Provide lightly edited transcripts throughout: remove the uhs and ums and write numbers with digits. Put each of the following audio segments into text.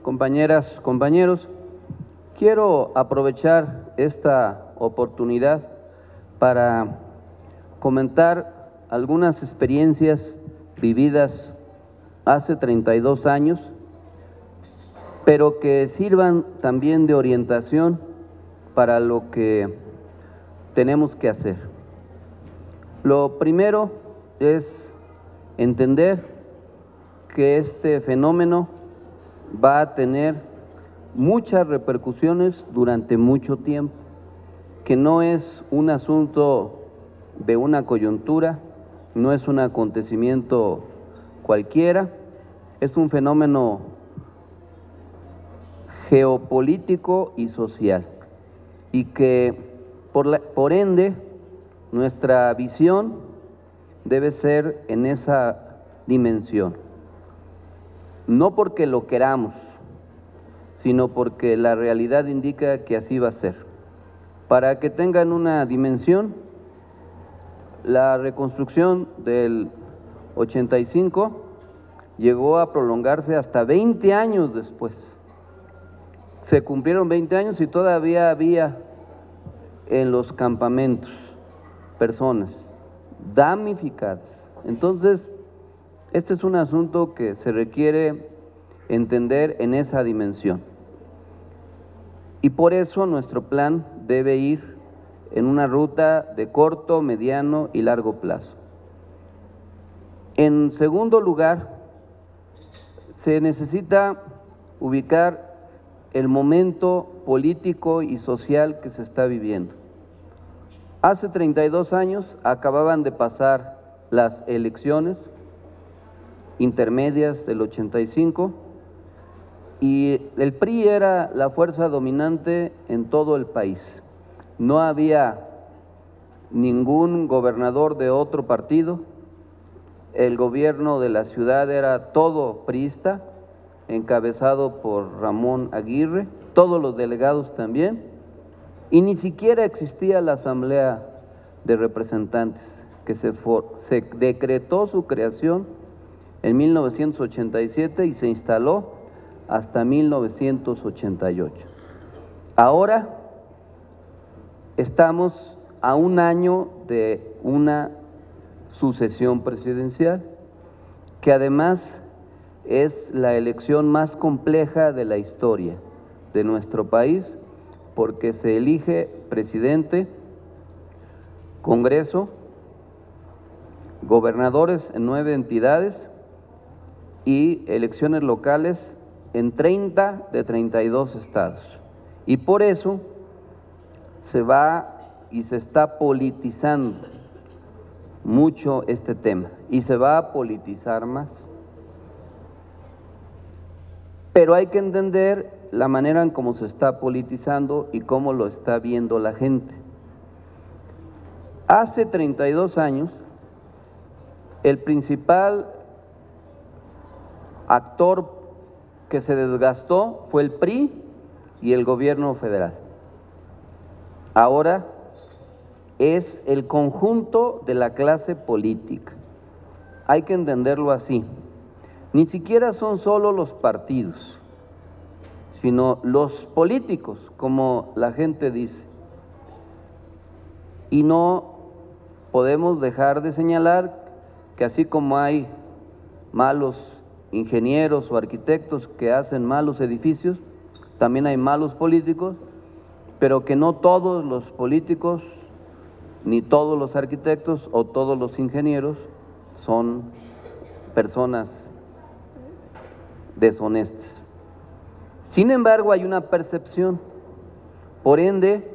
Compañeras, compañeros, quiero aprovechar esta oportunidad para comentar algunas experiencias vividas hace 32 años, pero que sirvan también de orientación para lo que tenemos que hacer. Lo primero es entender que este fenómeno va a tener muchas repercusiones durante mucho tiempo, que no es un asunto de una coyuntura, no es un acontecimiento cualquiera, es un fenómeno geopolítico y social, y que por ende nuestra visión debe ser en esa dimensión. No porque lo queramos, sino porque la realidad indica que así va a ser. Para que tengan una dimensión, la reconstrucción del 85 llegó a prolongarse hasta 20 años después. Se cumplieron 20 años y todavía había en los campamentos personas damnificadas. Entonces, este es un asunto que se requiere entender en esa dimensión. Y por eso nuestro plan debe ir en una ruta de corto, mediano y largo plazo. En segundo lugar, se necesita ubicar el momento político y social que se está viviendo. Hace 32 años acababan de pasar las elecciones intermedias del 85 y el PRI era la fuerza dominante en todo el país. No había ningún gobernador de otro partido, el gobierno de la ciudad era todo priista, encabezado por Ramón Aguirre, todos los delegados también, y ni siquiera existía la Asamblea de Representantes, que se decretó su creación en 1987 y se instaló hasta 1988. Ahora estamos a un año de una sucesión presidencial, que además es la elección más compleja de la historia de nuestro país, porque se elige presidente, Congreso, gobernadores en 9 entidades y elecciones locales en 30 de 32 estados. Y por eso se va y se está politizando mucho este tema y se va a politizar más. Pero hay que entender la manera en cómo se está politizando y cómo lo está viendo la gente. Hace 32 años, el principal actor que se desgastó fue el PRI y el gobierno federal. Ahora es el conjunto de la clase política. Hay que entenderlo así. Ni siquiera son solo los partidos, sino los políticos, como la gente dice. Y no podemos dejar de señalar que así como hay malos ingenieros o arquitectos que hacen malos edificios, también hay malos políticos, pero que no todos los políticos, ni todos los arquitectos o todos los ingenieros son personas deshonestas. Sin embargo, hay una percepción, por ende,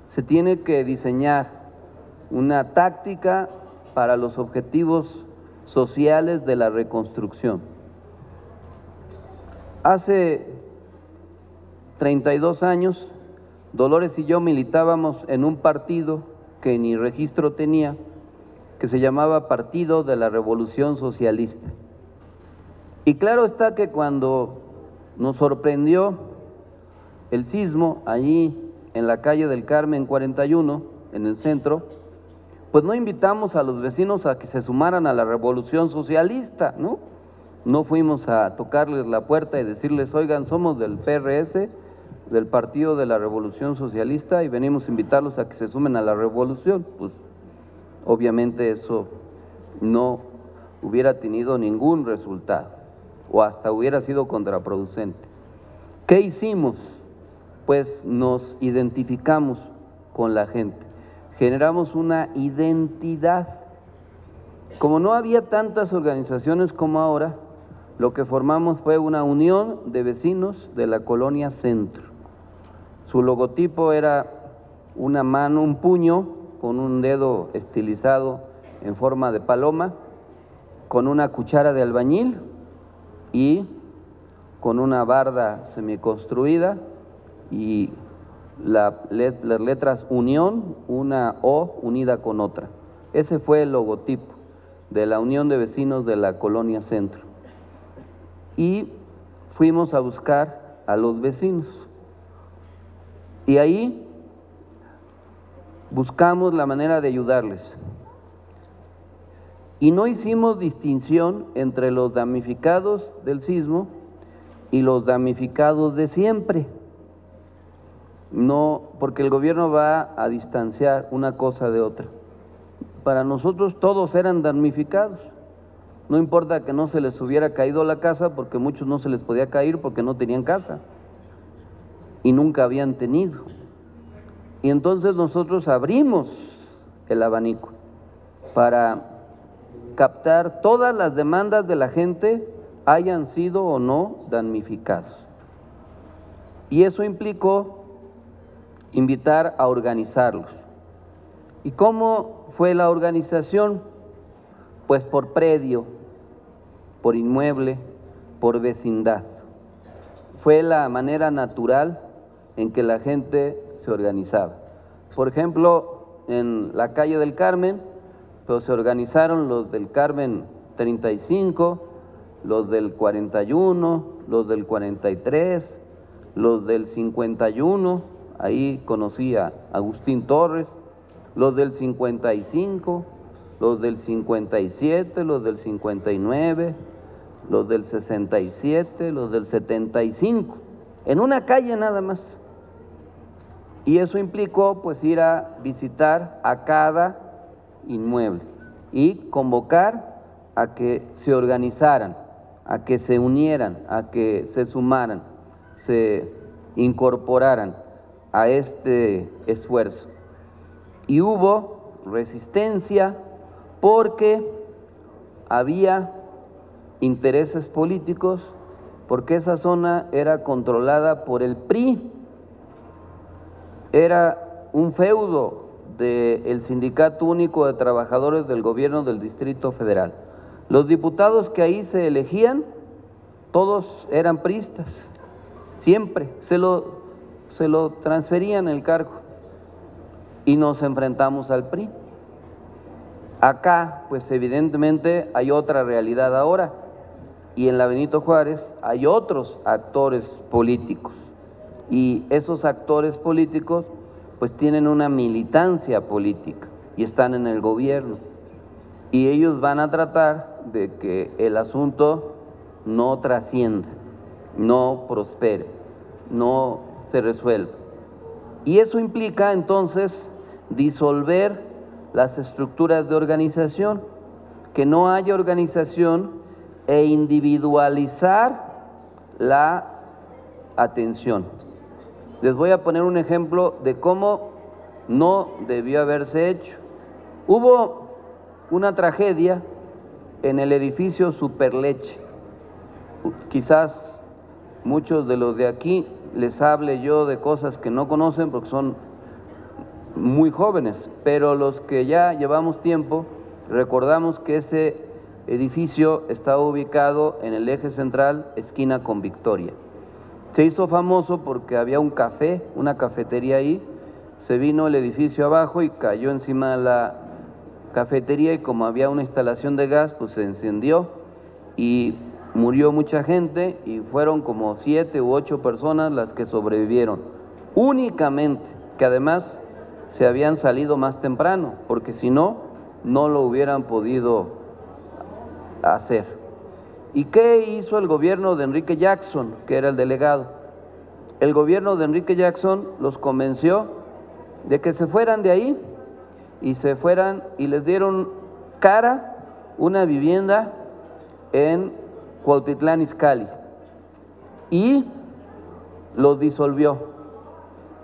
se tiene que diseñar una táctica para los objetivos sociales de la reconstrucción. Hace 32 años, Dolores y yo militábamos en un partido que ni registro tenía, que se llamaba Partido de la Revolución Socialista. Y claro está que cuando nos sorprendió el sismo allí en la calle del Carmen 41, en el centro, pues no invitamos a los vecinos a que se sumaran a la revolución socialista, ¿no? no fuimos a tocarles la puerta y decirles, oigan, somos del PRS, del Partido de la Revolución Socialista, y venimos a invitarlos a que se sumen a la revolución. Pues obviamente eso no hubiera tenido ningún resultado, o hasta hubiera sido contraproducente. ¿Qué hicimos? Pues nos identificamos con la gente, generamos una identidad. Como no había tantas organizaciones como ahora, lo que formamos fue una unión de vecinos de la colonia Centro. Su logotipo era una mano, un puño con un dedo estilizado en forma de paloma, con una cuchara de albañil y con una barda semiconstruida y las letras Unión, una O unida con otra. Ese fue el logotipo de la Unión de Vecinos de la Colonia Centro. Y fuimos a buscar a los vecinos. Y ahí buscamos la manera de ayudarles. Y no hicimos distinción entre los damnificados del sismo y los damnificados de siempre. No, porque el gobierno va a distanciar una cosa de otra. Para nosotros todos eran damnificados. No importa que no se les hubiera caído la casa, porque muchos no se les podía caer porque no tenían casa y nunca habían tenido. Y entonces nosotros abrimos el abanico para captar todas las demandas de la gente, hayan sido o no damnificados. Y eso implicó invitar a organizarlos. ¿Y cómo fue la organización? Pues por predio, por inmueble, por vecindad. Fue la manera natural en que la gente se organizaba. Por ejemplo, en la calle del Carmen, pues se organizaron los del Carmen 35, los del 41, los del 43, los del 51, ahí conocí a Agustín Torres, los del 55, los del 57, los del 59, los del 67, los del 75, en una calle nada más. Y eso implicó pues ir a visitar a cada inmueble y convocar a que se organizaran, a que se unieran, a que se sumaran, se incorporaran a este esfuerzo. Y hubo resistencia porque había intereses políticos, porque esa zona era controlada por el PRI, era un feudo del Sindicato Único de Trabajadores del Gobierno del Distrito Federal. Los diputados que ahí se elegían, todos eran priistas, siempre se lo transferían el cargo y nos enfrentamos al PRI. Acá, pues evidentemente hay otra realidad ahora, y en la Benito Juárez hay otros actores políticos, y esos actores políticos pues tienen una militancia política y están en el gobierno, y ellos van a tratar de que el asunto no trascienda, no prospere, no se resuelva. Y eso implica entonces disolver las estructuras de organización, que no haya organización e individualizar la atención. Les voy a poner un ejemplo de cómo no debió haberse hecho. Hubo una tragedia en el edificio Superleche. Quizás muchos de los de aquí les hable yo de cosas que no conocen porque son muy jóvenes, pero los que ya llevamos tiempo recordamos que ese edificio estaba ubicado en el eje central, esquina con Victoria. Se hizo famoso porque había un café, una cafetería ahí, se vino el edificio abajo y cayó encima de la cafetería, y como había una instalación de gas, pues se encendió y murió mucha gente, y fueron como 7 u 8 personas las que sobrevivieron, únicamente, que además se habían salido más temprano, porque si no, no lo hubieran podido hacer. ¿Y qué hizo el gobierno de Enrique Jackson, que era el delegado? El gobierno de Enrique Jackson los convenció de que se fueran de ahí y se fueran y les dieron cara una vivienda en Cuautitlán Izcalli y los disolvió.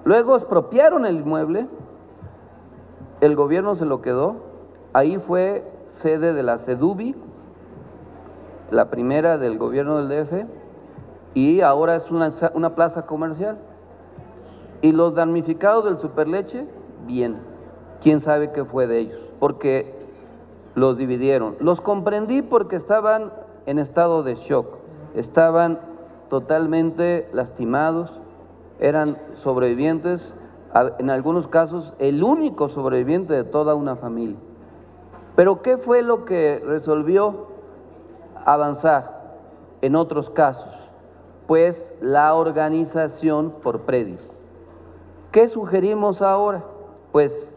Luego expropiaron el inmueble, el gobierno se lo quedó, ahí fue sede de la CEDUBI, la primera del gobierno del DF, y ahora es una plaza comercial. Y los damnificados del Superleche, bien, quién sabe qué fue de ellos, porque los dividieron. Los comprendí porque estaban en estado de shock, estaban totalmente lastimados, eran sobrevivientes, en algunos casos el único sobreviviente de toda una familia. Pero ¿qué fue lo que resolvió avanzar en otros casos? Pues la organización por predio. ¿Qué sugerimos ahora? Pues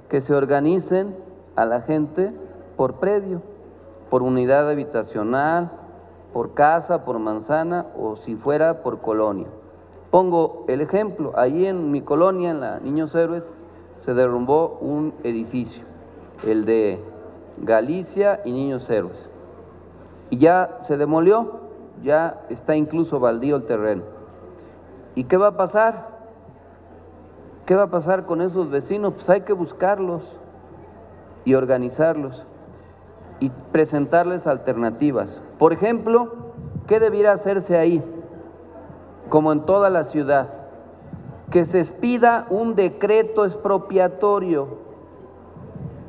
que se organicen a la gente por predio, por unidad habitacional, por casa, por manzana o si fuera por colonia. Pongo el ejemplo, allí en mi colonia, en la Niños Héroes, se derrumbó un edificio, el de Galicia y Niños Héroes, y ya se demolió, ya está incluso baldío el terreno. ¿Y qué va a pasar? ¿Qué va a pasar con esos vecinos? Pues hay que buscarlos y organizarlos y presentarles alternativas. Por ejemplo, ¿qué debiera hacerse ahí? Como en toda la ciudad, que se expida un decreto expropiatorio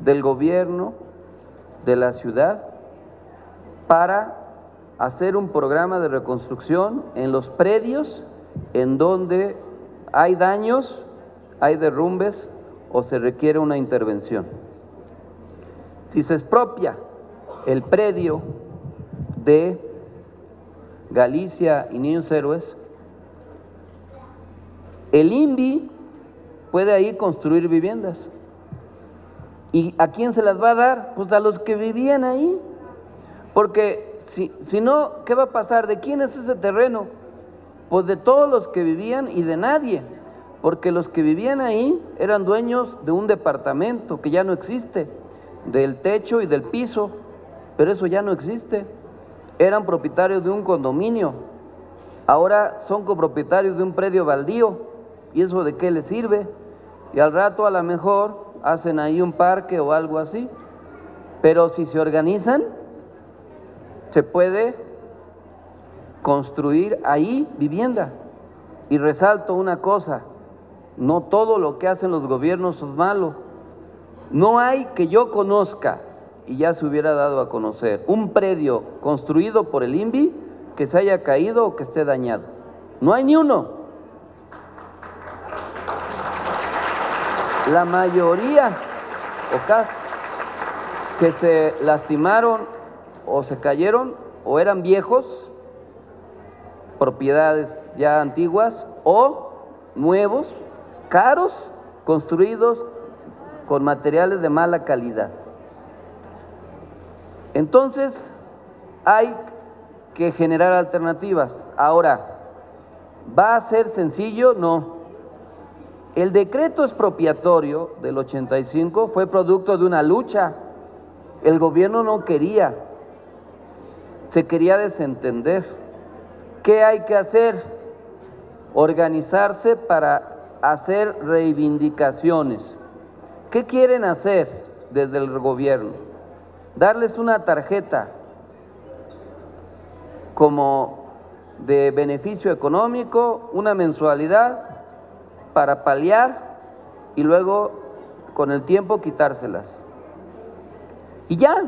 del gobierno de la ciudad para hacer un programa de reconstrucción en los predios en donde hay daños, hay derrumbes o se requiere una intervención. Si se expropia el predio de Galicia y Niños Héroes, el INVI puede ahí construir viviendas. ¿Y a quién se las va a dar? Pues a los que vivían ahí. Porque si no, ¿qué va a pasar? ¿De quién es ese terreno? Pues de todos los que vivían y de nadie. Porque los que vivían ahí eran dueños de un departamento que ya no existe, del techo y del piso, pero eso ya no existe. Eran propietarios de un condominio, ahora son copropietarios de un predio baldío. ¿Y eso de qué les sirve? Y al rato a lo mejor hacen ahí un parque o algo así. Pero si se organizan, se puede construir ahí vivienda. Y resalto una cosa, no todo lo que hacen los gobiernos es malo. No hay que yo conozca, y ya se hubiera dado a conocer, un predio construido por el INVI que se haya caído o que esté dañado. No hay ni uno. La mayoría, o casi, que se lastimaron o se cayeron o eran viejos, propiedades ya antiguas, o nuevos, caros, construidos con materiales de mala calidad. Entonces, hay que generar alternativas. Ahora, ¿va a ser sencillo? No. El decreto expropiatorio del 85 fue producto de una lucha. El gobierno no quería, se quería desentender. ¿Qué hay que hacer? Organizarse para hacer reivindicaciones. ¿Qué quieren hacer desde el gobierno? Darles una tarjeta como de beneficio económico, una mensualidad para paliar y luego con el tiempo quitárselas. Y ya,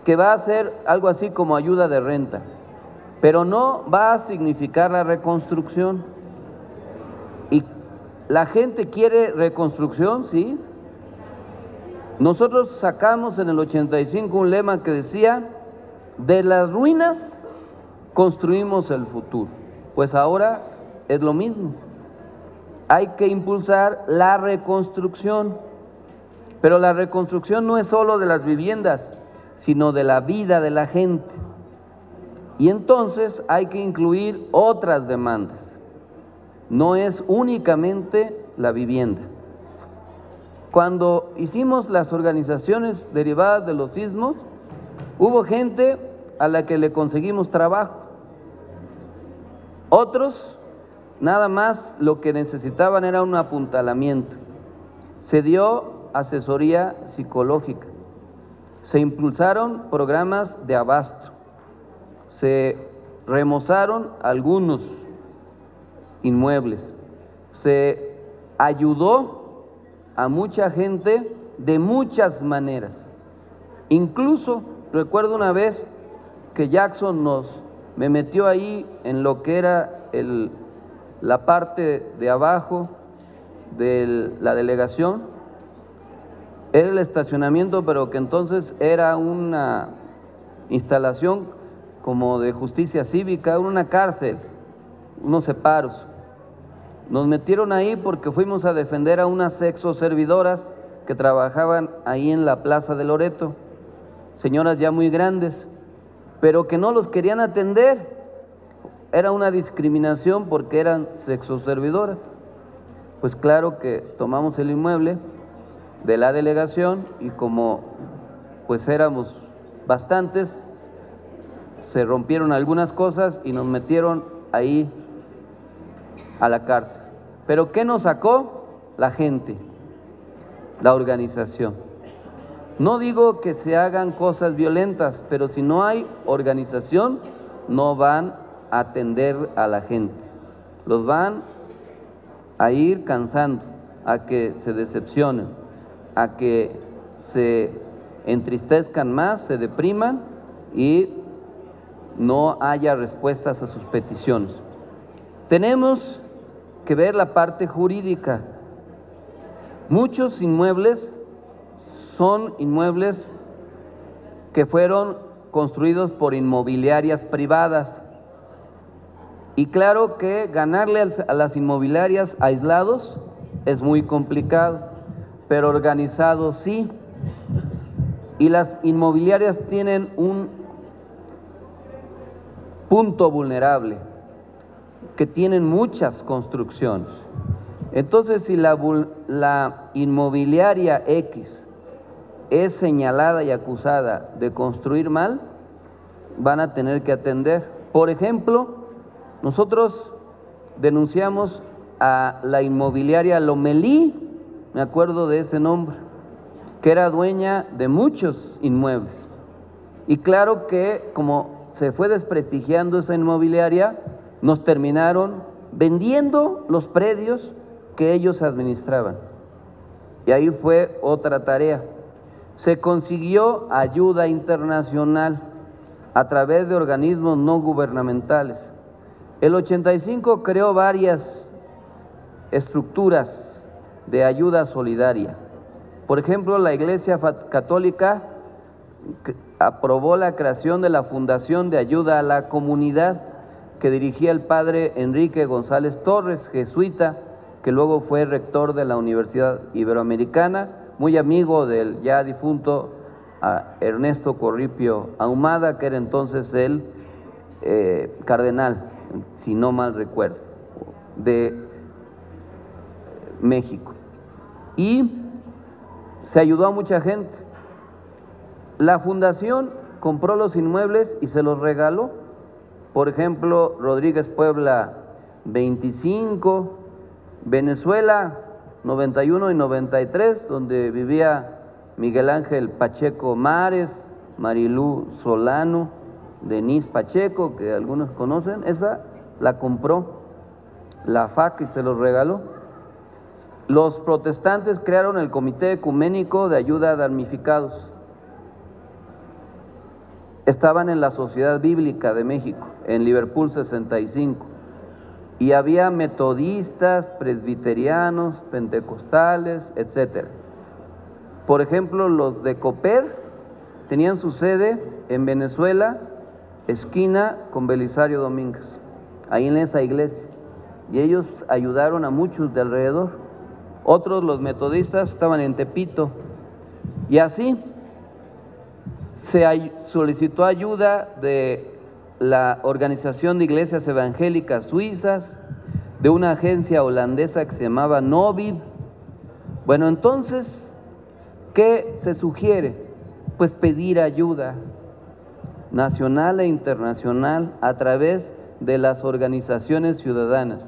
que va a ser algo así como ayuda de renta, pero no va a significar la reconstrucción. Y la gente quiere reconstrucción, sí. Nosotros sacamos en el 85 un lema que decía, de las ruinas construimos el futuro. Pues ahora es lo mismo. Hay que impulsar la reconstrucción, pero la reconstrucción no es solo de las viviendas, sino de la vida de la gente. Y entonces hay que incluir otras demandas. No es únicamente la vivienda. Cuando hicimos las organizaciones derivadas de los sismos, hubo gente a la que le conseguimos trabajo. Otros, nada más lo que necesitaban era un apuntalamiento. Se dio asesoría psicológica. Se impulsaron programas de abasto. Se remozaron algunos inmuebles. Se ayudó a mucha gente de muchas maneras. Incluso recuerdo una vez que Jackson me metió ahí en lo que era la parte de abajo de la delegación. Era el estacionamiento, pero que entonces era una instalación como de justicia cívica, una cárcel, unos separos. Nos metieron ahí porque fuimos a defender a unas sexoservidoras que trabajaban ahí en la Plaza de Loreto, señoras ya muy grandes, pero que no los querían atender. Era una discriminación porque eran sexoservidoras. Pues claro que tomamos el inmueble de la delegación y como pues éramos bastantes, se rompieron algunas cosas y nos metieron ahí a la cárcel. ¿Pero qué nos sacó? La gente, la organización. No digo que se hagan cosas violentas, pero si no hay organización, no van a atender a la gente. Los van a ir cansando, a que se decepcionen, a que se entristezcan más, se depriman y no haya respuestas a sus peticiones. Tenemos que ver la parte jurídica. Muchos inmuebles son inmuebles que fueron construidos por inmobiliarias privadas. Y claro que ganarle a las inmobiliarias aislados es muy complicado, pero organizados sí. Y las inmobiliarias tienen un punto vulnerable, que tienen muchas construcciones. Entonces, si la inmobiliaria X es señalada y acusada de construir mal, van a tener que atender. Por ejemplo, nosotros denunciamos a la inmobiliaria Lomelí, me acuerdo de ese nombre, que era dueña de muchos inmuebles. Y claro que como se fue desprestigiando esa inmobiliaria, nos terminaron vendiendo los predios que ellos administraban. Y ahí fue otra tarea. Se consiguió ayuda internacional a través de organismos no gubernamentales. El 85 creó varias estructuras de ayuda solidaria. Por ejemplo, la Iglesia Católica aprobó la creación de la Fundación de Ayuda a la Comunidad, que dirigía el padre Enrique González Torres, jesuita, que luego fue rector de la Universidad Iberoamericana, muy amigo del ya difunto Ernesto Corripio Ahumada, que era entonces el cardenal, si no mal recuerdo, de México. Y se ayudó a mucha gente. La fundación compró los inmuebles y se los regaló. Por ejemplo, Rodríguez Puebla 25, Venezuela 91 y 93, donde vivía Miguel Ángel Pacheco Mares, Marilú Solano, Denise Pacheco, que algunos conocen. Esa la compró la FAC y se los regaló. Los protestantes crearon el Comité Ecuménico de Ayuda a Damnificados. Estaban en la Sociedad Bíblica de México, en Liverpool 65, y había metodistas, presbiterianos, pentecostales, etc. Por ejemplo, los de Cooper tenían su sede en Venezuela, esquina con Belisario Domínguez, ahí en esa iglesia, y ellos ayudaron a muchos de alrededor. Otros, los metodistas, estaban en Tepito, y así se solicitó ayuda de la Organización de Iglesias Evangélicas Suizas, de una agencia holandesa que se llamaba Novid. Bueno, entonces, ¿qué se sugiere? Pues pedir ayuda nacional e internacional a través de las organizaciones ciudadanas.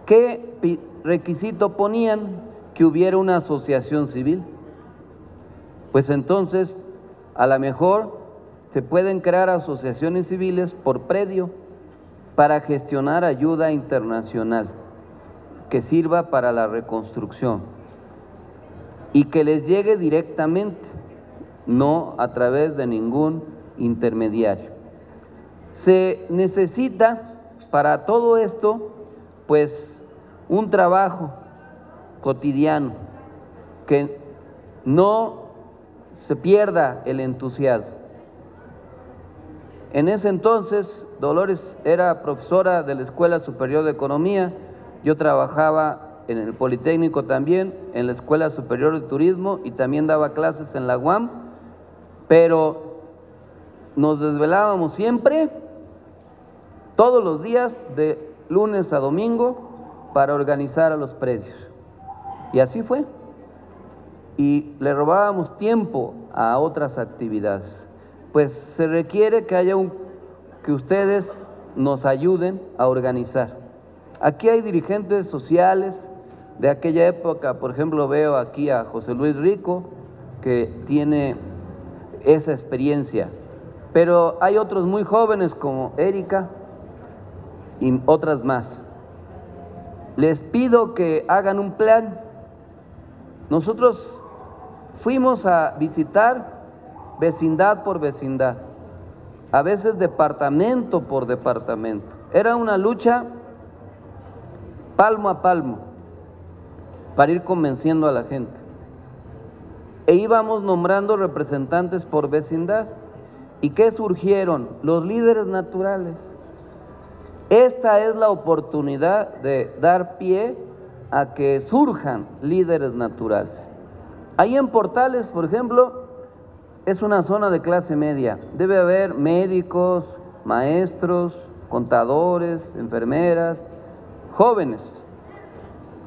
¿Qué requisito ponían? Que hubiera una asociación civil. Pues entonces, a lo mejor se pueden crear asociaciones civiles por predio para gestionar ayuda internacional que sirva para la reconstrucción y que les llegue directamente, no a través de ningún intermediario. Se necesita para todo esto, pues, un trabajo cotidiano, que no se pierda el entusiasmo. En ese entonces, Dolores era profesora de la Escuela Superior de Economía, yo trabajaba en el Politécnico también, en la Escuela Superior de Turismo y también daba clases en la UAM, pero nos desvelábamos siempre, todos los días, de lunes a domingo, para organizar a los predios. Y así fue. Y le robábamos tiempo a otras actividades. Pues se requiere que haya que ustedes nos ayuden a organizar. Aquí hay dirigentes sociales de aquella época, por ejemplo, veo aquí a José Luis Rico, que tiene esa experiencia, pero hay otros muy jóvenes como Erika y otras más. Les pido que hagan un plan. Nosotros fuimos a visitar vecindad por vecindad, a veces departamento por departamento. Era una lucha palmo a palmo para ir convenciendo a la gente. E íbamos nombrando representantes por vecindad. ¿Y qué surgieron? Los líderes naturales. Esta es la oportunidad de dar pie a que surjan líderes naturales. Ahí en Portales, por ejemplo, es una zona de clase media. Debe haber médicos, maestros, contadores, enfermeras, jóvenes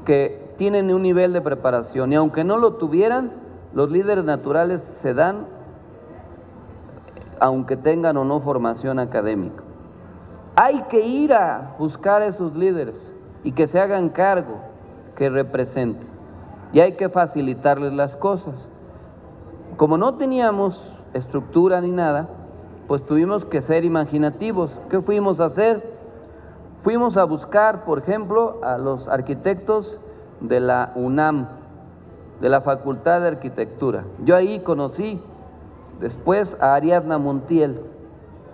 que tienen un nivel de preparación, y aunque no lo tuvieran, los líderes naturales se dan aunque tengan o no formación académica. Hay que ir a buscar a esos líderes y que se hagan cargo, que representen, y hay que facilitarles las cosas. Como no teníamos estructura ni nada, pues tuvimos que ser imaginativos. ¿Qué fuimos a hacer? Fuimos a buscar, por ejemplo, a los arquitectos de la UNAM, de la Facultad de Arquitectura. Yo ahí conocí después a Ariadna Montiel,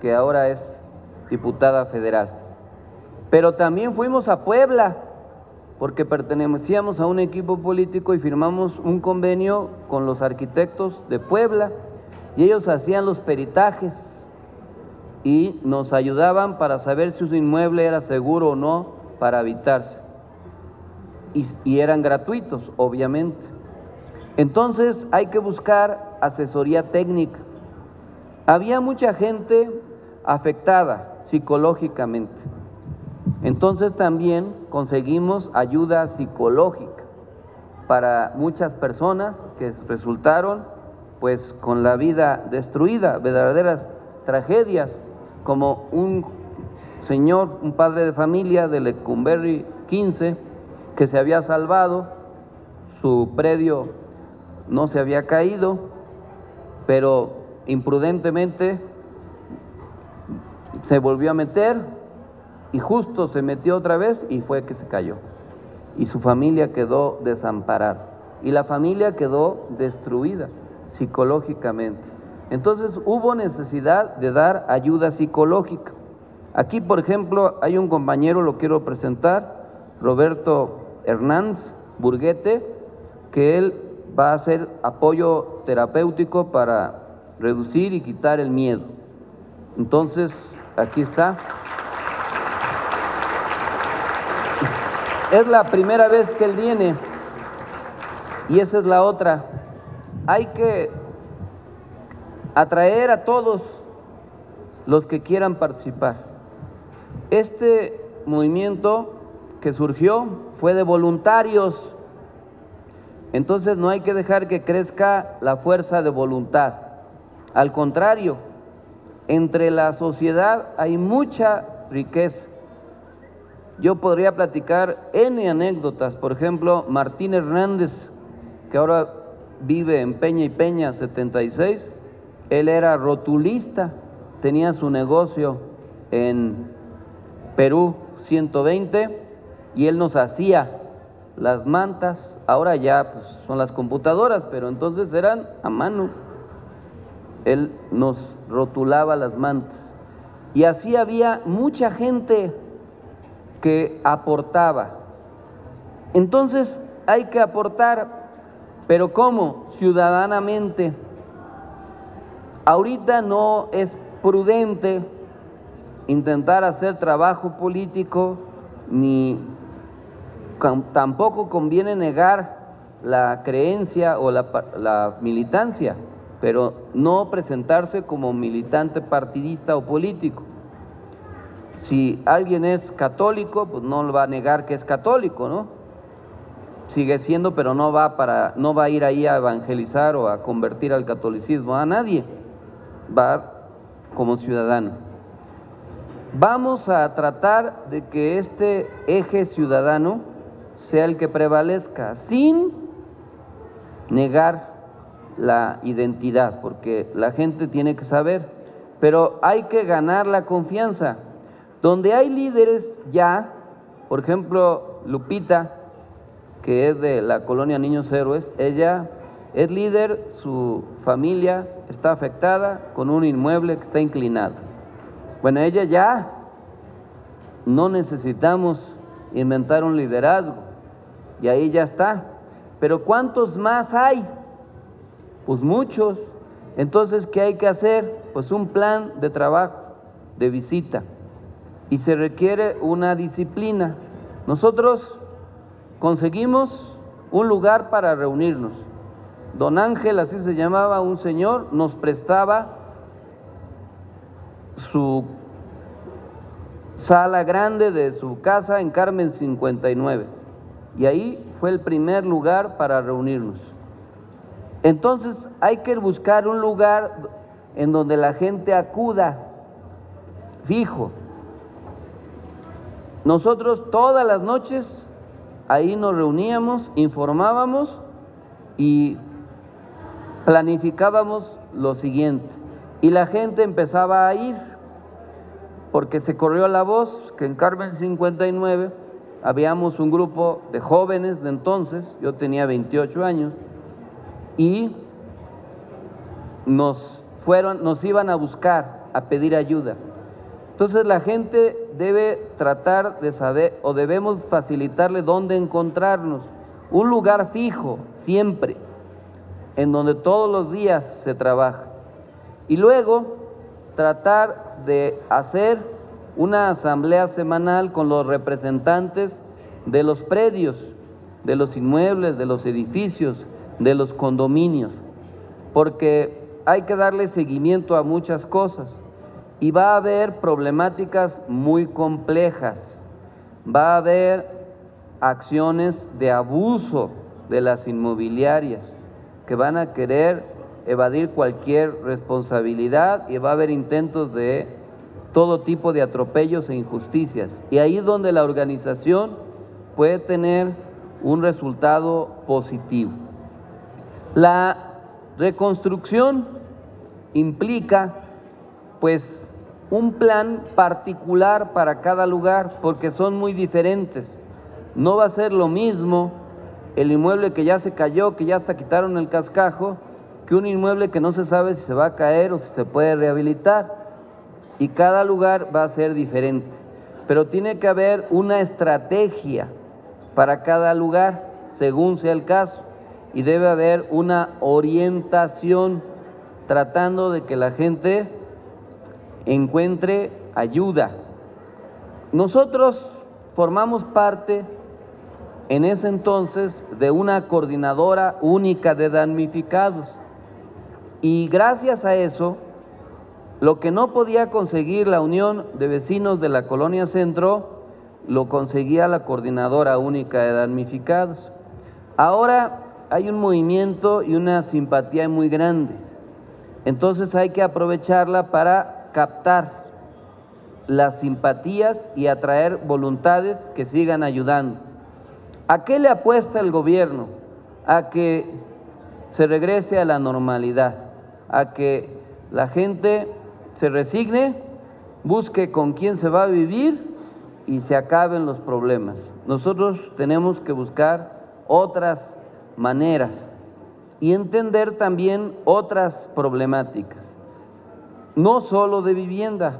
que ahora es diputada federal. Pero también fuimos a Puebla, porque pertenecíamos a un equipo político y firmamos un convenio con los arquitectos de Puebla, y ellos hacían los peritajes y nos ayudaban para saber si su inmueble era seguro o no para habitarse. Y eran gratuitos, obviamente. Entonces hay que buscar asesoría técnica. Había mucha gente afectada psicológicamente. Entonces también conseguimos ayuda psicológica para muchas personas que resultaron pues con la vida destruida, verdaderas tragedias, como un señor, un padre de familia de Lecumberri 15, que se había salvado, su predio no se había caído, pero imprudentemente se volvió a meter y justo se metió otra vez y fue que se cayó. Y su familia quedó desamparada y la familia quedó destruida psicológicamente. Entonces hubo necesidad de dar ayuda psicológica. Aquí, por ejemplo, hay un compañero, lo quiero presentar, Roberto Hernández Burguete, que él va a hacer apoyo terapéutico para reducir y quitar el miedo. Entonces, aquí está. Es la primera vez que él viene y esa es la otra. Hay que atraer a todos los que quieran participar. Este movimiento que surgió fue de voluntarios, entonces no hay que dejar que crezca la fuerza de voluntad. Al contrario, entre la sociedad hay mucha riqueza. Yo podría platicar N anécdotas, por ejemplo, Martín Hernández, que ahora vive en Peña y Peña 76, él era rotulista, tenía su negocio en Perú 120 y él nos hacía las mantas, ahora ya pues, son las computadoras, pero entonces eran a mano. Él nos rotulaba las mantas y así había mucha gente que aportaba. Entonces hay que aportar, pero ¿cómo? Ciudadanamente. Ahorita no es prudente intentar hacer trabajo político, ni tampoco conviene negar la creencia o la militancia, pero no presentarse como militante partidista o político. Si alguien es católico, pues no va a negar que es católico, ¿no? Sigue siendo, pero no va a ir ahí a evangelizar o a convertir al catolicismo a nadie, va como ciudadano. Vamos a tratar de que este eje ciudadano sea el que prevalezca, sin negar la identidad, porque la gente tiene que saber, pero hay que ganar la confianza. Donde hay líderes ya, por ejemplo, Lupita, que es de la colonia Niños Héroes, ella es líder, su familia está afectada con un inmueble que está inclinado. Bueno, ella ya no necesitamos inventar un liderazgo, y ahí ya está. Pero ¿cuántos más hay? Pues muchos. Entonces, ¿qué hay que hacer? Pues un plan de trabajo, de visita, y se requiere una disciplina. Nosotros conseguimos un lugar para reunirnos. Don Ángel, así se llamaba, un señor, nos prestaba su sala grande de su casa en Carmen 59, y ahí fue el primer lugar para reunirnos. Entonces hay que buscar un lugar en donde la gente acuda, fijo. Nosotros todas las noches ahí nos reuníamos, informábamos y planificábamos lo siguiente, y la gente empezaba a ir, porque se corrió la voz que en Carmen 59 habíamos un grupo de jóvenes de entonces, yo tenía 28 años, y nos iban a buscar, a pedir ayuda. Entonces la gente debe tratar de saber, o debemos facilitarle dónde encontrarnos, un lugar fijo, siempre, en donde todos los días se trabaja. Y luego tratar de hacer una asamblea semanal con los representantes de los predios, de los inmuebles, de los edificios, de los condominios, porque hay que darle seguimiento a muchas cosas. Y va a haber problemáticas muy complejas, va a haber acciones de abuso de las inmobiliarias que van a querer evadir cualquier responsabilidad, y va a haber intentos de todo tipo de atropellos e injusticias. Y ahí es donde la organización puede tener un resultado positivo. La reconstrucción implica pues un plan particular para cada lugar, porque son muy diferentes. No va a ser lo mismo el inmueble que ya se cayó, que ya hasta quitaron el cascajo, que un inmueble que no se sabe si se va a caer o si se puede rehabilitar, y cada lugar va a ser diferente. Pero tiene que haber una estrategia para cada lugar, según sea el caso, y debe haber una orientación tratando de que la gente encuentre ayuda. Nosotros formamos parte en ese entonces de una coordinadora única de damnificados, y gracias a eso Lo que no podía conseguir la Unión de Vecinos de la Colonia Centro, lo conseguía la Coordinadora Única de Damnificados. Ahora hay un movimiento y una simpatía muy grande, entonces hay que aprovecharla para captar las simpatías y atraer voluntades que sigan ayudando. ¿A qué le apuesta el gobierno? A que se regrese a la normalidad, a que la gente se resigne, busque con quién se va a vivir y se acaben los problemas. Nosotros tenemos que buscar otras maneras y entender también otras problemáticas, no solo de vivienda,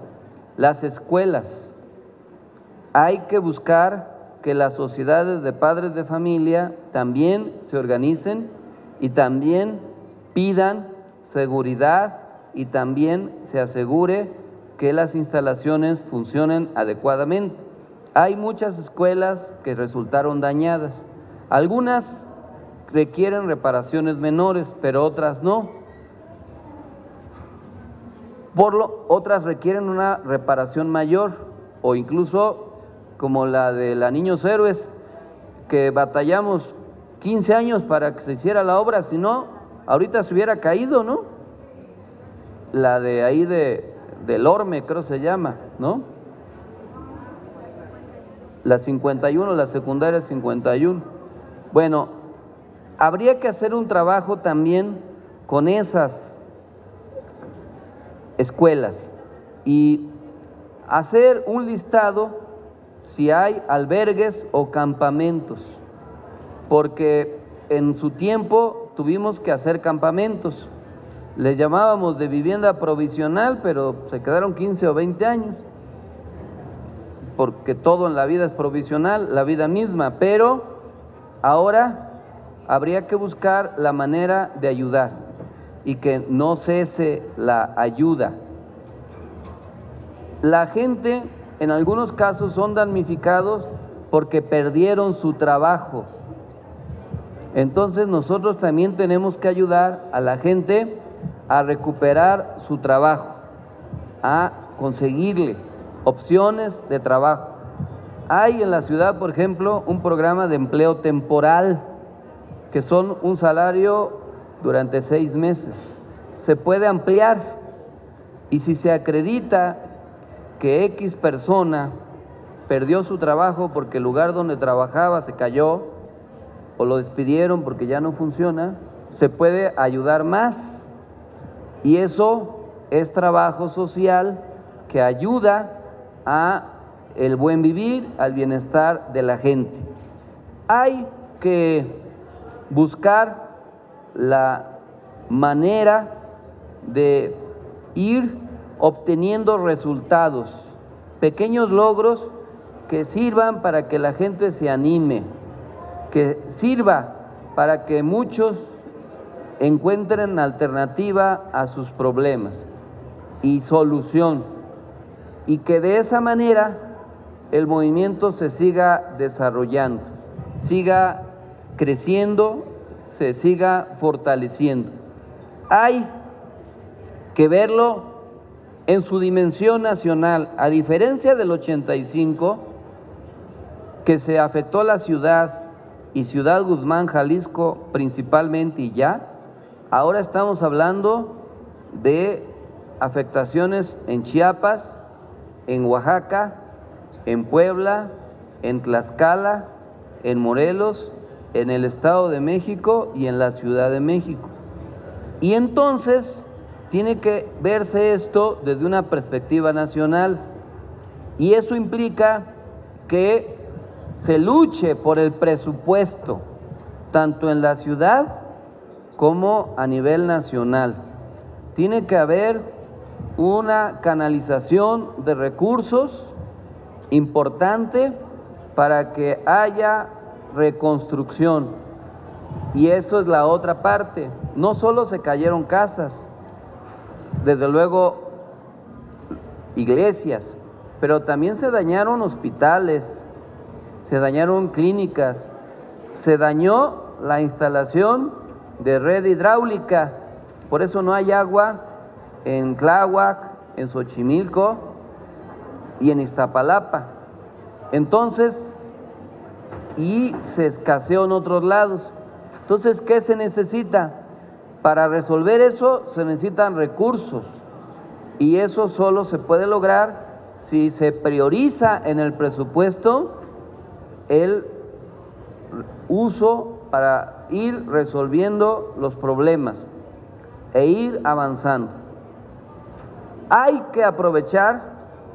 las escuelas. Hay que buscar que las sociedades de padres de familia también se organicen y también pidan seguridad y también se asegure que las instalaciones funcionen adecuadamente. Hay muchas escuelas que resultaron dañadas, algunas requieren reparaciones menores, pero otras no. Otras requieren una reparación mayor o incluso como la de la Niños Héroes, que batallamos 15 años para que se hiciera la obra, si no, ahorita se hubiera caído, ¿no? La de ahí del Orme, creo se llama, ¿no? La 51, la secundaria 51. Bueno, habría que hacer un trabajo también con esas escuelas y hacer un listado si hay albergues o campamentos, porque en su tiempo tuvimos que hacer campamentos, le llamábamos de vivienda provisional, pero se quedaron 15 o 20 años, porque todo en la vida es provisional, la vida misma, pero ahora habría que buscar la manera de ayudar y que no cese la ayuda. La gente en algunos casos son damnificados porque perdieron su trabajo. Entonces nosotros también tenemos que ayudar a la gente a recuperar su trabajo, a conseguirle opciones de trabajo. Hay en la ciudad, por ejemplo, un programa de empleo temporal, que son un salario durante 6 meses. Se puede ampliar y si se acredita que X persona perdió su trabajo porque el lugar donde trabajaba se cayó o lo despidieron porque ya no funciona, se puede ayudar más y eso es trabajo social que ayuda a el buen vivir, al bienestar de la gente. Hay que buscar la manera de ir obteniendo resultados, pequeños logros que sirvan para que la gente se anime, que sirva para que muchos encuentren alternativa a sus problemas y solución, y que de esa manera el movimiento se siga desarrollando, siga creciendo, se siga fortaleciendo. Hay que verlo en su dimensión nacional, a diferencia del 85, que se afectó la ciudad y Ciudad Guzmán, Jalisco principalmente y ya, ahora estamos hablando de afectaciones en Chiapas, en Oaxaca, en Puebla, en Tlaxcala, en Morelos, en el Estado de México y en la Ciudad de México. Y entonces tiene que verse esto desde una perspectiva nacional y eso implica que se luche por el presupuesto, tanto en la ciudad como a nivel nacional. Tiene que haber una canalización de recursos importante para que haya reconstrucción. Y eso es la otra parte. No solo se cayeron casas, desde luego iglesias, pero también se dañaron hospitales, se dañaron clínicas, se dañó la instalación de red hidráulica, por eso no hay agua en Tláhuac, en Xochimilco y en Iztapalapa. Entonces, y se escaseó en otros lados. Entonces, ¿qué se necesita? Para resolver eso se necesitan recursos, y eso solo se puede lograr si se prioriza en el presupuesto el uso para ir resolviendo los problemas e ir avanzando. Hay que aprovechar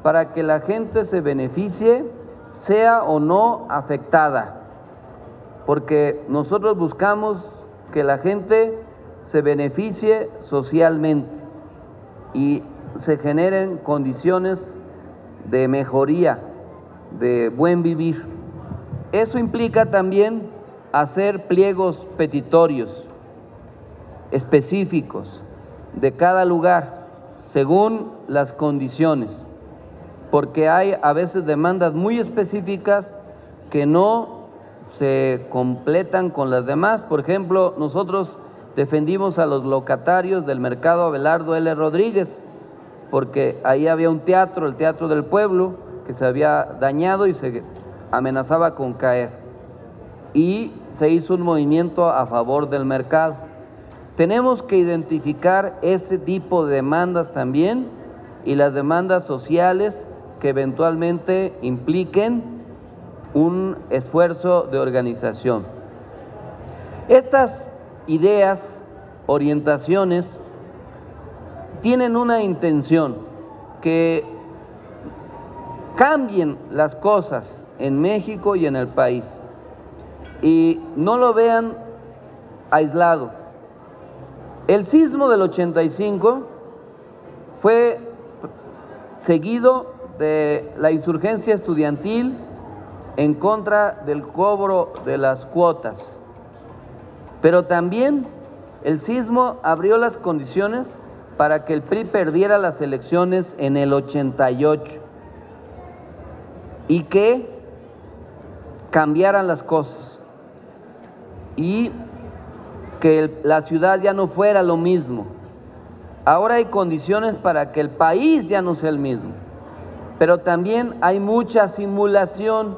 para que la gente se beneficie, sea o no afectada, porque nosotros buscamos que la gente se beneficie socialmente y se generen condiciones de mejoría, de buen vivir. Eso implica también hacer pliegos petitorios específicos de cada lugar según las condiciones, porque hay a veces demandas muy específicas que no se completan con las demás. Por ejemplo, nosotros defendimos a los locatarios del mercado Abelardo L. Rodríguez, porque ahí había un teatro, el Teatro del Pueblo, que se había dañado y se amenazaba con caer, y se hizo un movimiento a favor del mercado. Tenemos que identificar ese tipo de demandas también, y las demandas sociales que eventualmente impliquen un esfuerzo de organización. Estas ideas, orientaciones, tienen una intención: que cambien las cosas en México y en el país, y no lo vean aislado. El sismo del 85 fue seguido de la insurgencia estudiantil en contra del cobro de las cuotas, pero también el sismo abrió las condiciones para que el PRI perdiera las elecciones en el 88 y que cambiaran las cosas y que la ciudad ya no fuera lo mismo. Ahora hay condiciones para que el país ya no sea el mismo, pero también hay mucha simulación,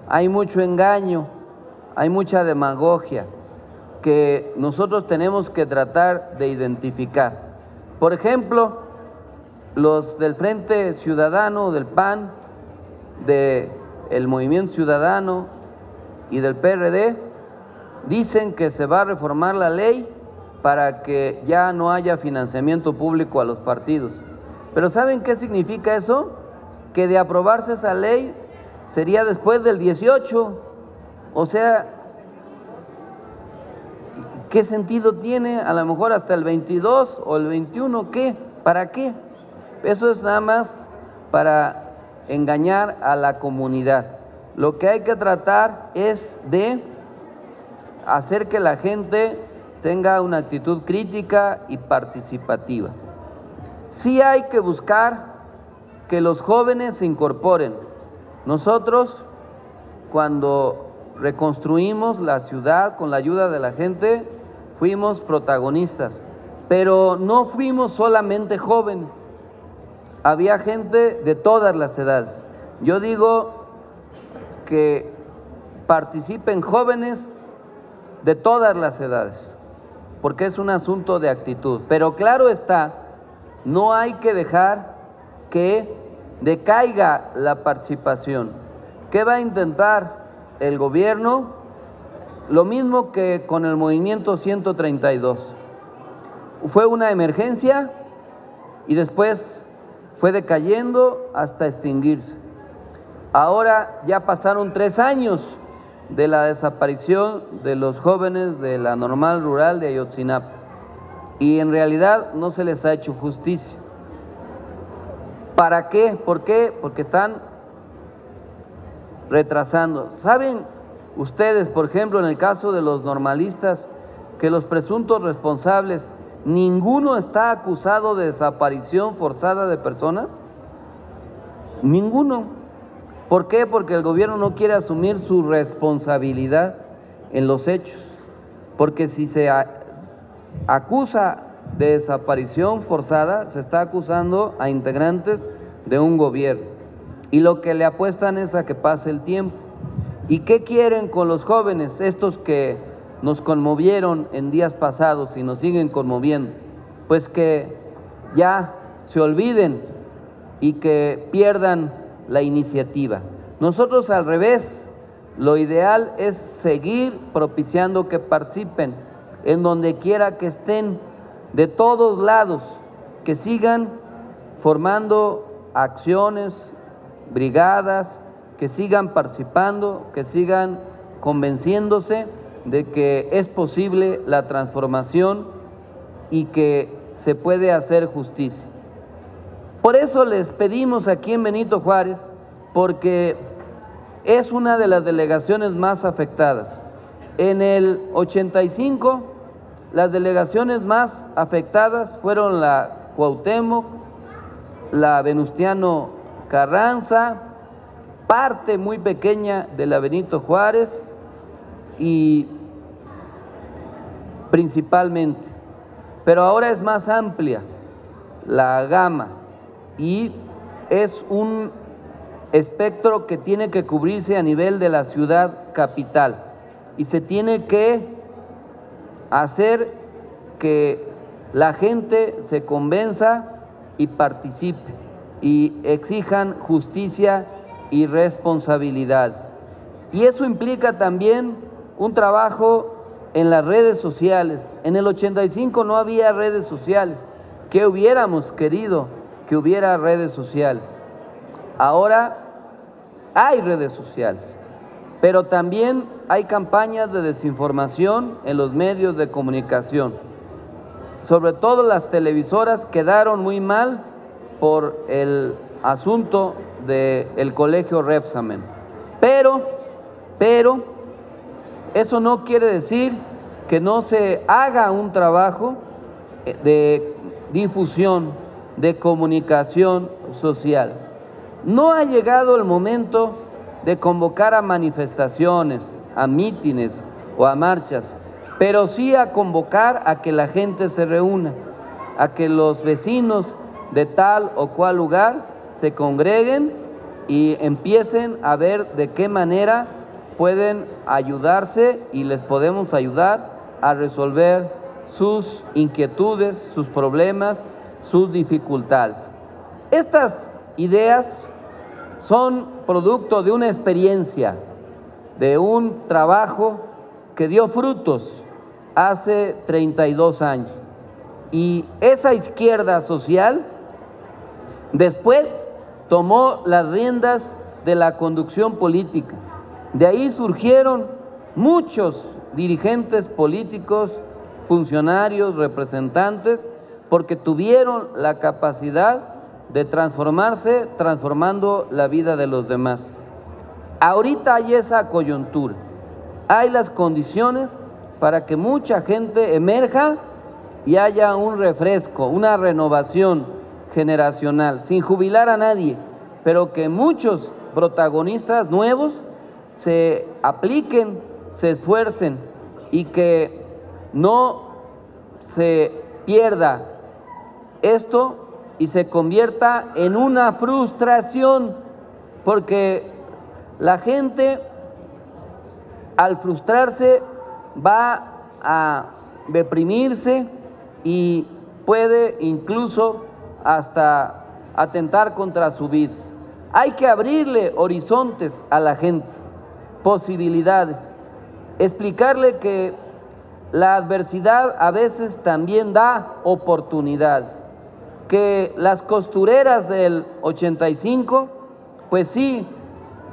hay mucho engaño, hay mucha demagogia que nosotros tenemos que tratar de identificar. Por ejemplo, los del Frente Ciudadano, del PAN, del Movimiento Ciudadano y del PRD dicen que se va a reformar la ley para que ya no haya financiamiento público a los partidos. Pero ¿saben qué significa eso? Que de aprobarse esa ley sería después del 18. O sea, ¿qué sentido tiene? A lo mejor hasta el 22 o el 21, ¿qué? ¿Para qué? Eso es nada más para engañar a la comunidad. Lo que hay que tratar es de hacer que la gente tenga una actitud crítica y participativa. Sí hay que buscar que los jóvenes se incorporen. Nosotros, cuando reconstruimos la ciudad con la ayuda de la gente, fuimos protagonistas, pero no fuimos solamente jóvenes, había gente de todas las edades. Yo digo que participen jóvenes de todas las edades, porque es un asunto de actitud. Pero claro está, no hay que dejar que decaiga la participación. ¿Qué va a intentar el gobierno? Lo mismo que con el movimiento 132. Fue una emergencia y después fue decayendo hasta extinguirse. Ahora ya pasaron 3 años de la desaparición de los jóvenes de la Normal Rural de Ayotzinapa y en realidad no se les ha hecho justicia. ¿Para qué? ¿Por qué? Porque están retrasando. ¿Saben ustedes, por ejemplo, en el caso de los normalistas, que los presuntos responsables, ninguno está acusado de desaparición forzada de personas? Ninguno. ¿Por qué? Porque el gobierno no quiere asumir su responsabilidad en los hechos. Porque si se acusa de desaparición forzada se está acusando a integrantes de un gobierno y lo que le apuestan es a que pase el tiempo. ¿Y qué quieren con los jóvenes, estos que nos conmovieron en días pasados y nos siguen conmoviendo? Pues que ya se olviden y que pierdan la iniciativa. Nosotros al revés, lo ideal es seguir propiciando que participen en donde quiera que estén, de todos lados, que sigan formando acciones, brigadas, que sigan participando, que sigan convenciéndose de que es posible la transformación y que se puede hacer justicia. Por eso les pedimos aquí en Benito Juárez, porque es una de las delegaciones más afectadas. En el 85, las delegaciones más afectadas fueron la Cuauhtémoc, la Venustiano Carranza, parte muy pequeña de la Benito Juárez y principalmente, pero ahora es más amplia la gama y es un espectro que tiene que cubrirse a nivel de la ciudad capital y se tiene que hacer que la gente se convenza y participe y exijan justicia y responsabilidades. Y eso implica también un trabajo en las redes sociales. En el 85 no había redes sociales, que hubiéramos querido que hubiera redes sociales. Ahora hay redes sociales, pero también hay campañas de desinformación en los medios de comunicación. Sobre todo las televisoras quedaron muy mal por el asunto del colegio Rebsamen. Pero eso no quiere decir que no se haga un trabajo de difusión, de comunicación social. No ha llegado el momento de convocar a manifestaciones, a mítines o a marchas, pero sí a convocar a que la gente se reúna, a que los vecinos de tal o cual lugar se congreguen y empiecen a ver de qué manera pueden ayudarse y les podemos ayudar a resolver sus inquietudes, sus problemas, sus dificultades. Estas ideas son producto de una experiencia, de un trabajo que dio frutos hace 32 años. Y esa izquierda social después tomó las riendas de la conducción política. De ahí surgieron muchos dirigentes políticos, funcionarios, representantes, porque tuvieron la capacidad de transformarse, transformando la vida de los demás. Ahorita hay esa coyuntura, hay las condiciones para que mucha gente emerja y haya un refresco, una renovación generacional, sin jubilar a nadie, pero que muchos protagonistas nuevos se apliquen, se esfuercen y que no se pierda esto y se convierta en una frustración, porque la gente al frustrarse va a deprimirse y puede incluso hasta atentar contra su vida. Hay que abrirle horizontes a la gente, posibilidades, explicarle que la adversidad a veces también da oportunidades, que las costureras del 85, pues sí,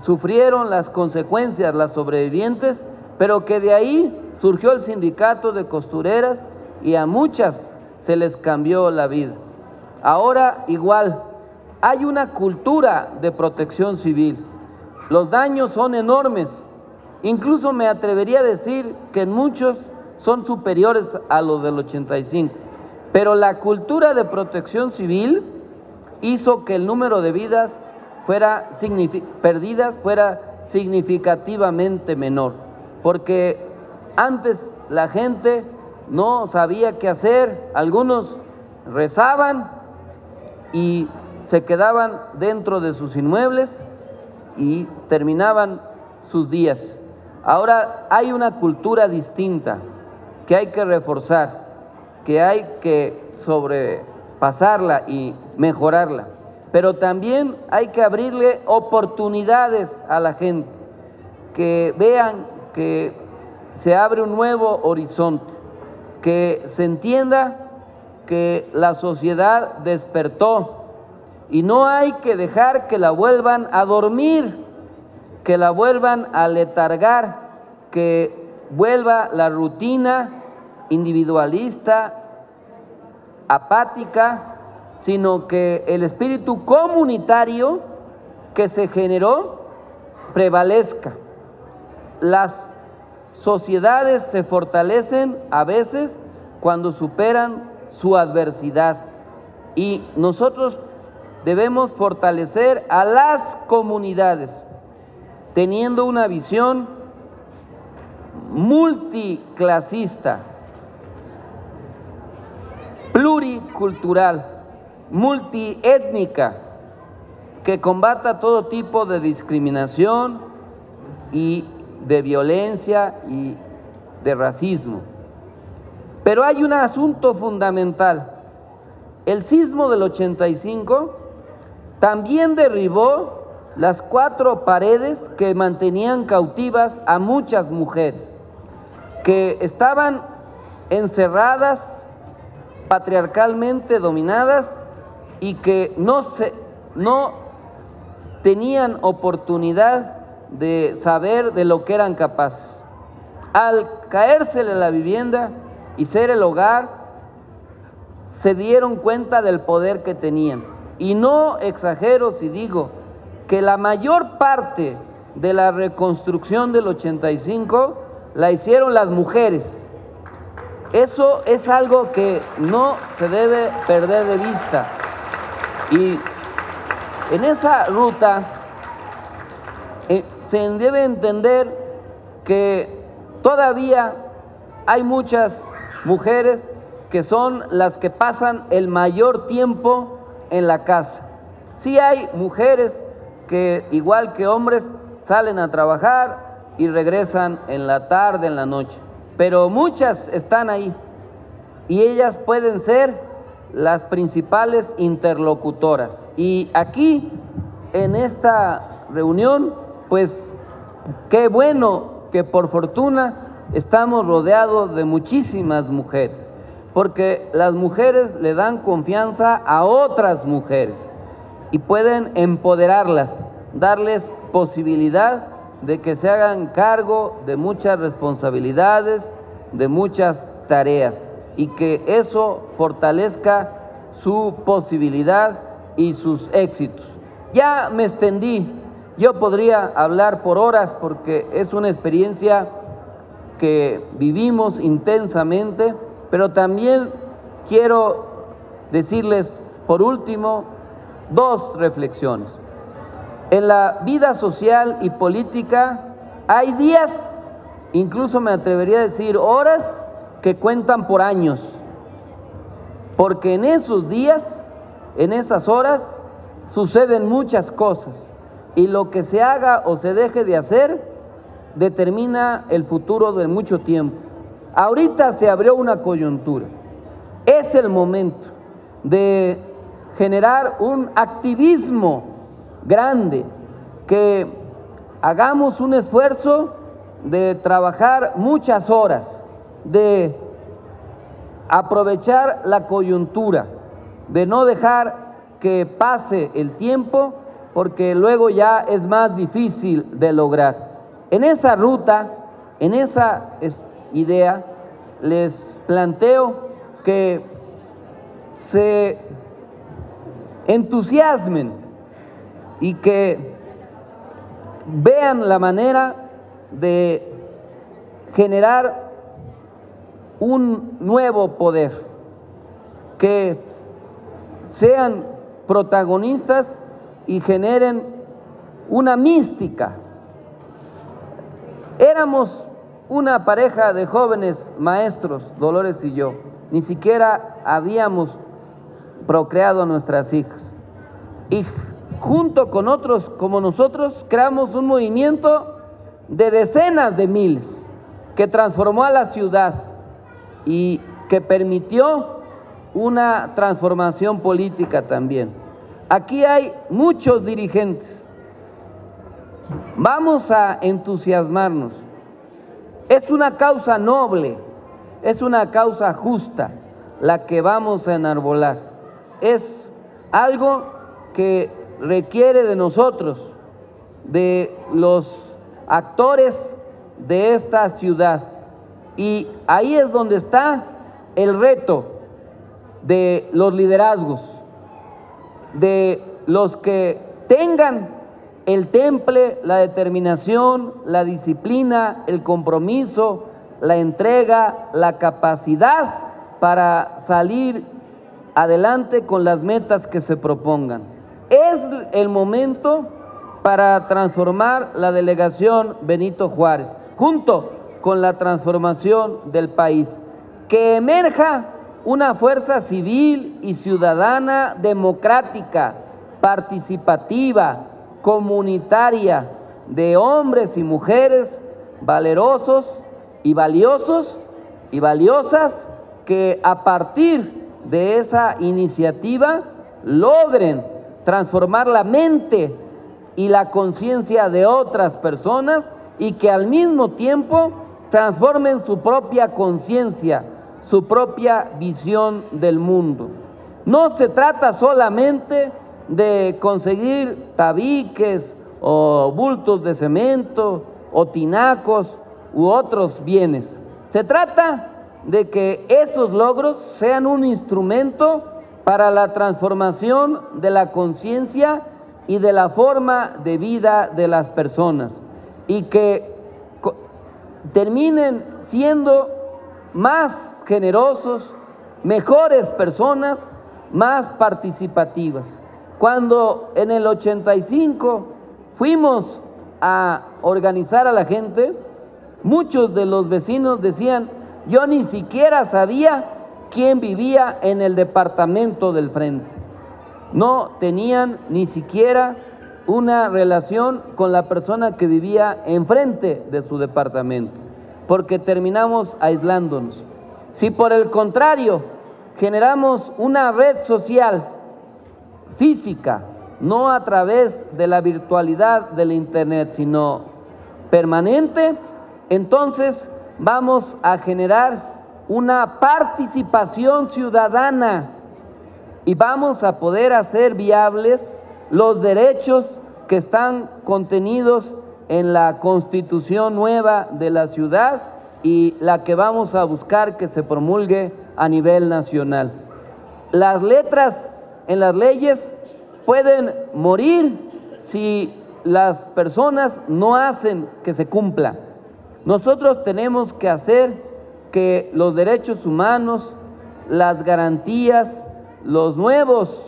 sufrieron las consecuencias, las sobrevivientes, pero que de ahí surgió el sindicato de costureras y a muchas se les cambió la vida. Ahora igual, hay una cultura de protección civil. Los daños son enormes, incluso me atrevería a decir que en muchos son superiores a los del 85. Pero la cultura de protección civil hizo que el número de vidas perdidas fuera significativamente menor, porque antes la gente no sabía qué hacer, algunos rezaban y se quedaban dentro de sus inmuebles y terminaban sus días. Ahora hay una cultura distinta que hay que reforzar, que hay que sobrepasarla y mejorarla, pero también hay que abrirle oportunidades a la gente, que vean que se abre un nuevo horizonte, que se entienda que la sociedad despertó y no hay que dejar que la vuelvan a dormir, que la vuelvan a letargar, que vuelva la rutina individualista, apática, sino que el espíritu comunitario que se generó prevalezca. Las sociedades se fortalecen a veces cuando superan su adversidad y nosotros debemos fortalecer a las comunidades teniendo una visión multiclasista, pluricultural, multiétnica, que combata todo tipo de discriminación y de violencia y de racismo. Pero hay un asunto fundamental. El sismo del 85 también derribó las 4 paredes que mantenían cautivas a muchas mujeres, que estaban encerradas, patriarcalmente dominadas y que no tenían oportunidad de saber de lo que eran capaces. Al caérsele la vivienda y ser el hogar, se dieron cuenta del poder que tenían. Y no exagero si digo que la mayor parte de la reconstrucción del 85 la hicieron las mujeres. Eso es algo que no se debe perder de vista. Y en esa ruta se debe entender que todavía hay muchas mujeres que son las que pasan el mayor tiempo en la casa. Sí hay mujeres que, igual que hombres, salen a trabajar y regresan en la tarde, en la noche, pero muchas están ahí y ellas pueden ser las principales interlocutoras. Y aquí, en esta reunión, pues qué bueno que por fortuna estamos rodeados de muchísimas mujeres, porque las mujeres le dan confianza a otras mujeres y pueden empoderarlas, darles posibilidad de que se hagan cargo de muchas responsabilidades, de muchas tareas, y que eso fortalezca su posibilidad y sus éxitos. Ya me extendí, yo podría hablar por horas porque es una experiencia que vivimos intensamente, pero también quiero decirles, por último, 2 reflexiones. En la vida social y política hay días, incluso me atrevería a decir horas, que cuentan por años, porque en esos días, en esas horas, suceden muchas cosas y lo que se haga o se deje de hacer determina el futuro de mucho tiempo. Ahorita se abrió una coyuntura, es el momento de generar un activismo grande, que hagamos un esfuerzo de trabajar muchas horas, de aprovechar la coyuntura, de no dejar que pase el tiempo, porque luego ya es más difícil de lograr. En esa ruta, en esa idea, les planteo que se entusiasmen y que vean la manera de generar un nuevo poder, que sean protagonistas y generen una mística. Éramos una pareja de jóvenes maestros, Dolores y yo, ni siquiera habíamos procreado a nuestras hijas. Y junto con otros como nosotros creamos un movimiento de decenas de miles que transformó a la ciudad y que permitió una transformación política también. Aquí hay muchos dirigentes. Vamos a entusiasmarnos. Es una causa noble, es una causa justa la que vamos a enarbolar. Es algo que requiere de nosotros, de los actores de esta ciudad. Y ahí es donde está el reto de los liderazgos, de los que tengan el temple, la determinación, la disciplina, el compromiso, la entrega, la capacidad para salir adelante con las metas que se propongan. Es el momento para transformar la delegación Benito Juárez, junto con la transformación del país. Que emerja una fuerza civil y ciudadana democrática, participativa, comunitaria, de hombres y mujeres valerosos y valiosos y valiosas que a partir de esa iniciativa logren transformar la mente y la conciencia de otras personas y que al mismo tiempo transformen su propia conciencia, su propia visión del mundo. No se trata solamente de conseguir tabiques o bultos de cemento o tinacos u otros bienes. Se trata de que esos logros sean un instrumento para la transformación de la conciencia y de la forma de vida de las personas y que terminen siendo más generosos, mejores personas, más participativas. Cuando en el 85 fuimos a organizar a la gente, muchos de los vecinos decían: yo ni siquiera sabía quién vivía en el departamento del frente. No tenían ni siquiera una relación con la persona que vivía enfrente de su departamento, porque terminamos aislándonos. Si por el contrario generamos una red social física, no a través de la virtualidad del internet, sino permanente, entonces vamos a generar una participación ciudadana y vamos a poder hacer viables los derechos que están contenidos en la Constitución nueva de la ciudad y la que vamos a buscar que se promulgue a nivel nacional. Las letras en las leyes pueden morir si las personas no hacen que se cumpla. Nosotros tenemos que hacer que los derechos humanos, las garantías, los nuevos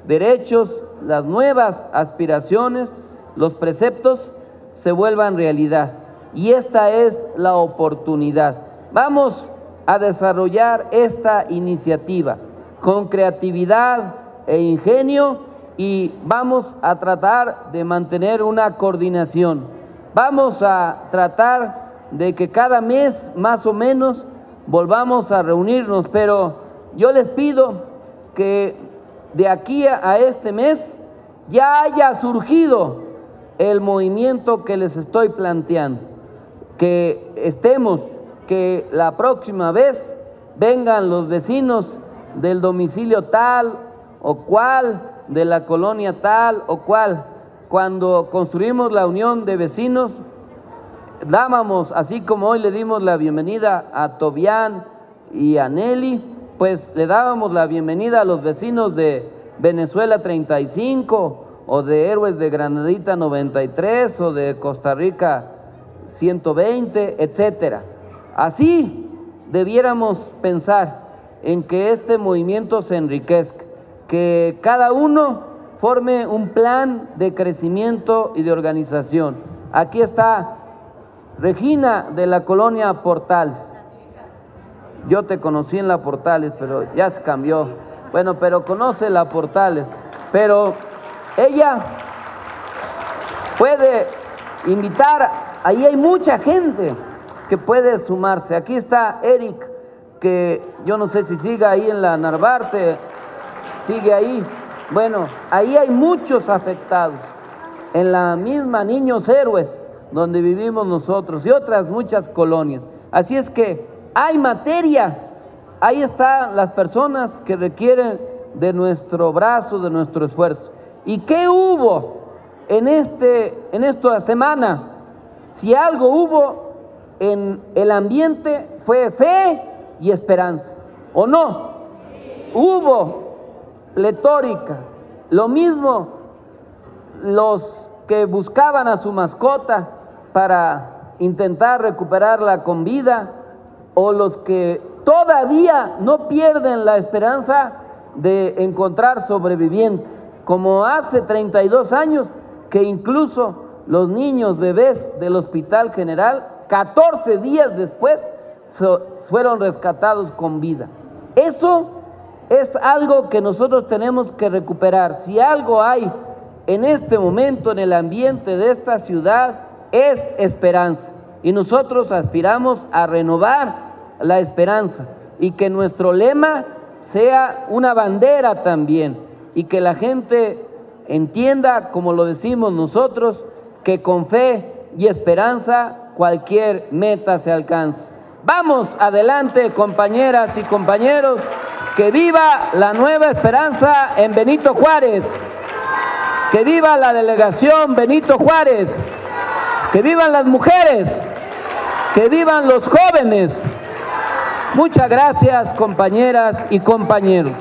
derechos, las nuevas aspiraciones, los preceptos se vuelvan realidad. Y esta es la oportunidad. Vamos a desarrollar esta iniciativa con creatividad e ingenio y vamos a tratar de mantener una coordinación. Vamos a tratar de que cada mes más o menos volvamos a reunirnos, pero yo les pido que de aquí a este mes ya haya surgido el movimiento que les estoy planteando, que estemos, que la próxima vez vengan los vecinos del domicilio tal o cual, de la colonia tal o cual. Cuando construimos la unión de vecinos, dábamos, así como hoy le dimos la bienvenida a Tobián y a Nelly, pues le dábamos la bienvenida a los vecinos de Venezuela 35 o de Héroes de Granadita 93 o de Costa Rica 120, etcétera. Así debiéramos pensar en que este movimiento se enriquezca, que cada uno forme un plan de crecimiento y de organización. Aquí está Regina, de la colonia Portales. Yo te conocí en la Portales, pero ya se cambió. Bueno, pero conoce la Portales. Pero ella puede invitar, ahí hay mucha gente que puede sumarse. Aquí está Eric, que yo no sé si siga ahí en la Narvarte, sigue ahí. Bueno, ahí hay muchos afectados, en la misma Niños Héroes, donde vivimos nosotros, y otras muchas colonias. Así es que hay materia, ahí están las personas que requieren de nuestro brazo, de nuestro esfuerzo. ¿Y qué hubo en esta semana? Si algo hubo en el ambiente fue fe y esperanza, ¿o no? Hubo pletórica, lo mismo los que buscaban a su mascota para intentar recuperarla con vida, o los que todavía no pierden la esperanza de encontrar sobrevivientes, como hace 32 años que incluso los niños bebés del Hospital General, 14 días después, fueron rescatados con vida. Eso es algo que nosotros tenemos que recuperar. Si algo hay en este momento en el ambiente de esta ciudad, es esperanza. Y nosotros aspiramos a renovar la esperanza, y que nuestro lema sea una bandera también, y que la gente entienda, como lo decimos nosotros, que con fe y esperanza cualquier meta se alcanza. Vamos adelante, compañeras y compañeros, que viva la nueva esperanza en Benito Juárez, que viva la delegación Benito Juárez, que vivan las mujeres, que vivan los jóvenes. Muchas gracias, compañeras y compañeros.